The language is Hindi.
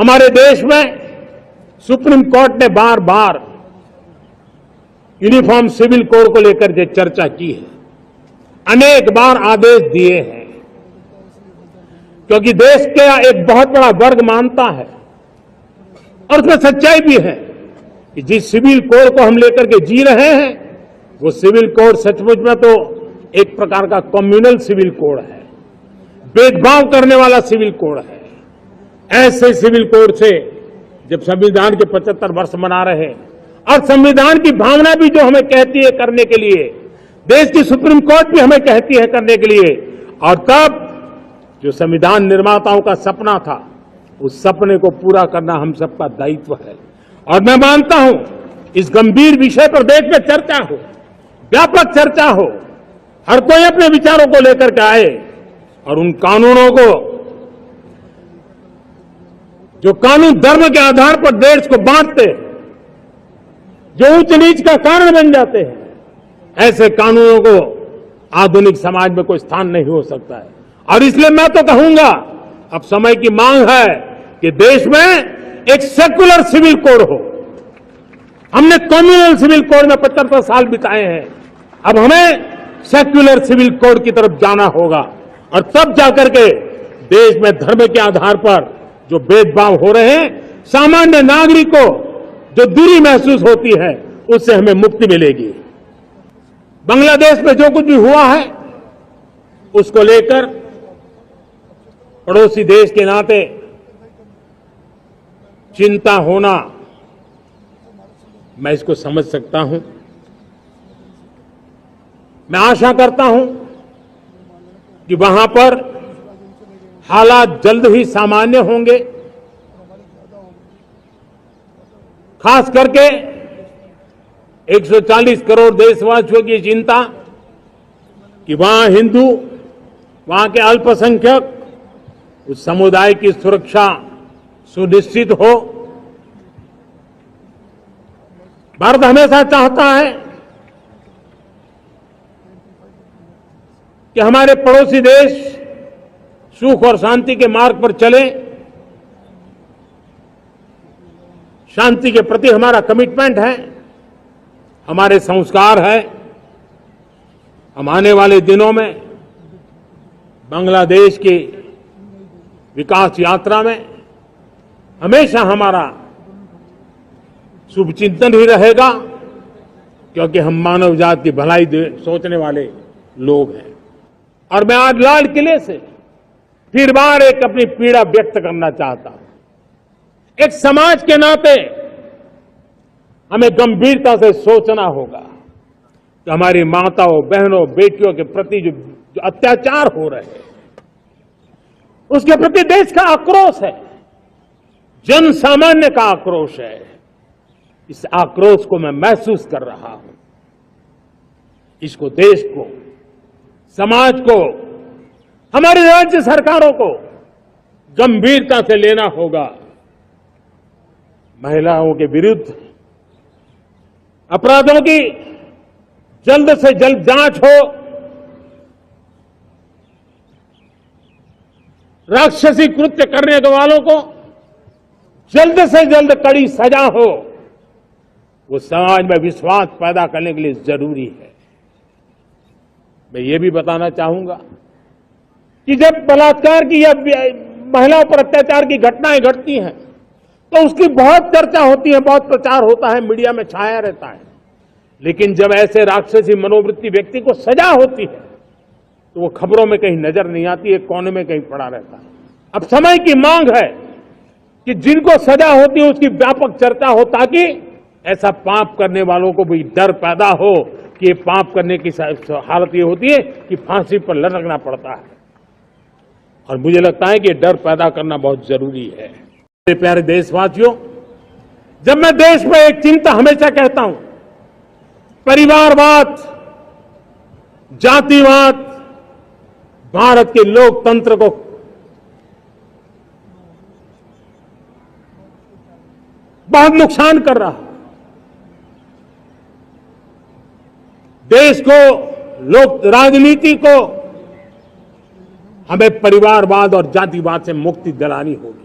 हमारे देश में सुप्रीम कोर्ट ने बार बार यूनिफॉर्म सिविल कोड को लेकर जो चर्चा की है, अनेक बार आदेश दिए हैं, क्योंकि देश का एक बहुत बड़ा वर्ग मानता है और उसमें सच्चाई भी है कि जिस सिविल कोड को हम लेकर के जी रहे हैं वो सिविल कोड सचमुच में तो एक प्रकार का कम्युनल सिविल कोड है, भेदभाव करने वाला सिविल कोड है। ऐसे सिविल कोड से जब संविधान के 75 वर्ष मना रहे और संविधान की भावना भी जो हमें कहती है करने के लिए, देश की सुप्रीम कोर्ट भी हमें कहती है करने के लिए, और तब जो संविधान निर्माताओं का सपना था उस सपने को पूरा करना हम सबका दायित्व है। और मैं मानता हूं इस गंभीर विषय पर देश में चर्चा हो, व्यापक चर्चा हो, हर कोई अपने विचारों को लेकर के आए और उन कानूनों को जो कानून धर्म के आधार पर देश को बांटते, जो उच्च नीच का कारण बन जाते हैं, ऐसे कानूनों को आधुनिक समाज में कोई स्थान नहीं हो सकता है। और इसलिए मैं तो कहूंगा अब समय की मांग है कि देश में एक सेक्युलर सिविल कोड हो। हमने कम्युनल सिविल कोड में 75 साल बिताए हैं, अब हमें सेक्युलर सिविल कोड की तरफ जाना होगा और तब जाकर के देश में धर्म के आधार पर जो भेदभाव हो रहे हैं, सामान्य नागरिक को जो दूरी महसूस होती है उससे हमें मुक्ति मिलेगी। बांग्लादेश में जो कुछ भी हुआ है उसको लेकर पड़ोसी देश के नाते चिंता होना, मैं इसको समझ सकता हूं। मैं आशा करता हूं कि वहां पर हालात जल्द ही सामान्य होंगे, खास करके 140 करोड़ देशवासियों की चिंता कि वहां हिंदू, वहां के अल्पसंख्यक, उस समुदाय की सुरक्षा सुनिश्चित हो। भारत हमेशा चाहता है कि हमारे पड़ोसी देश सुख और शांति के मार्ग पर चले। शांति के प्रति हमारा कमिटमेंट है, हमारे संस्कार है। हम आने वाले दिनों में बांग्लादेश की विकास यात्रा में हमेशा हमारा शुभचिंतन ही रहेगा, क्योंकि हम मानव जाति की भलाई सोचने वाले लोग हैं। और मैं आज लाल किले से फिर बार एक अपनी पीड़ा व्यक्त करना चाहता हूं। एक समाज के नाते हमें गंभीरता से सोचना होगा कि हमारी माताओं, बहनों, बेटियों के प्रति जो अत्याचार हो रहे हैं उसके प्रति देश का आक्रोश है, जन सामान्य का आक्रोश है। इस आक्रोश को मैं महसूस कर रहा हूं। इसको देश को, समाज को, हमारी राज्य सरकारों को गंभीरता से लेना होगा। महिलाओं के विरुद्ध अपराधों की जल्द से जल्द जांच हो, राक्षसी कृत्य करने वालों को जल्द से जल्द कड़ी सजा हो। वो समाज में विश्वास पैदा करने के लिए जरूरी है। मैं ये भी बताना चाहूंगा कि जब बलात्कार की या महिलाओं पर अत्याचार की घटनाएं घटती हैं तो उसकी बहुत चर्चा होती है, बहुत प्रचार होता है, मीडिया में छाया रहता है। लेकिन जब ऐसे राक्षसी मनोवृत्ति व्यक्ति को सजा होती है तो वो खबरों में कहीं नजर नहीं आती है, कोने में कहीं पड़ा रहता है। अब समय की मांग है कि जिनको सजा होती है उसकी व्यापक चर्चा हो, ताकि ऐसा पाप करने वालों को भी डर पैदा हो कि ये पाप करने की हालत ये होती है कि फांसी पर लटकना पड़ता है। और मुझे लगता है कि डर पैदा करना बहुत जरूरी है। मेरे प्यारे देशवासियों, जब मैं देश में एक चिंता हमेशा कहता हूं, परिवारवाद, जातिवाद भारत के लोकतंत्र को बहुत नुकसान कर रहा है। देश को, लोक राजनीति को हमें परिवारवाद और जातिवाद से मुक्ति दिलानी होगी।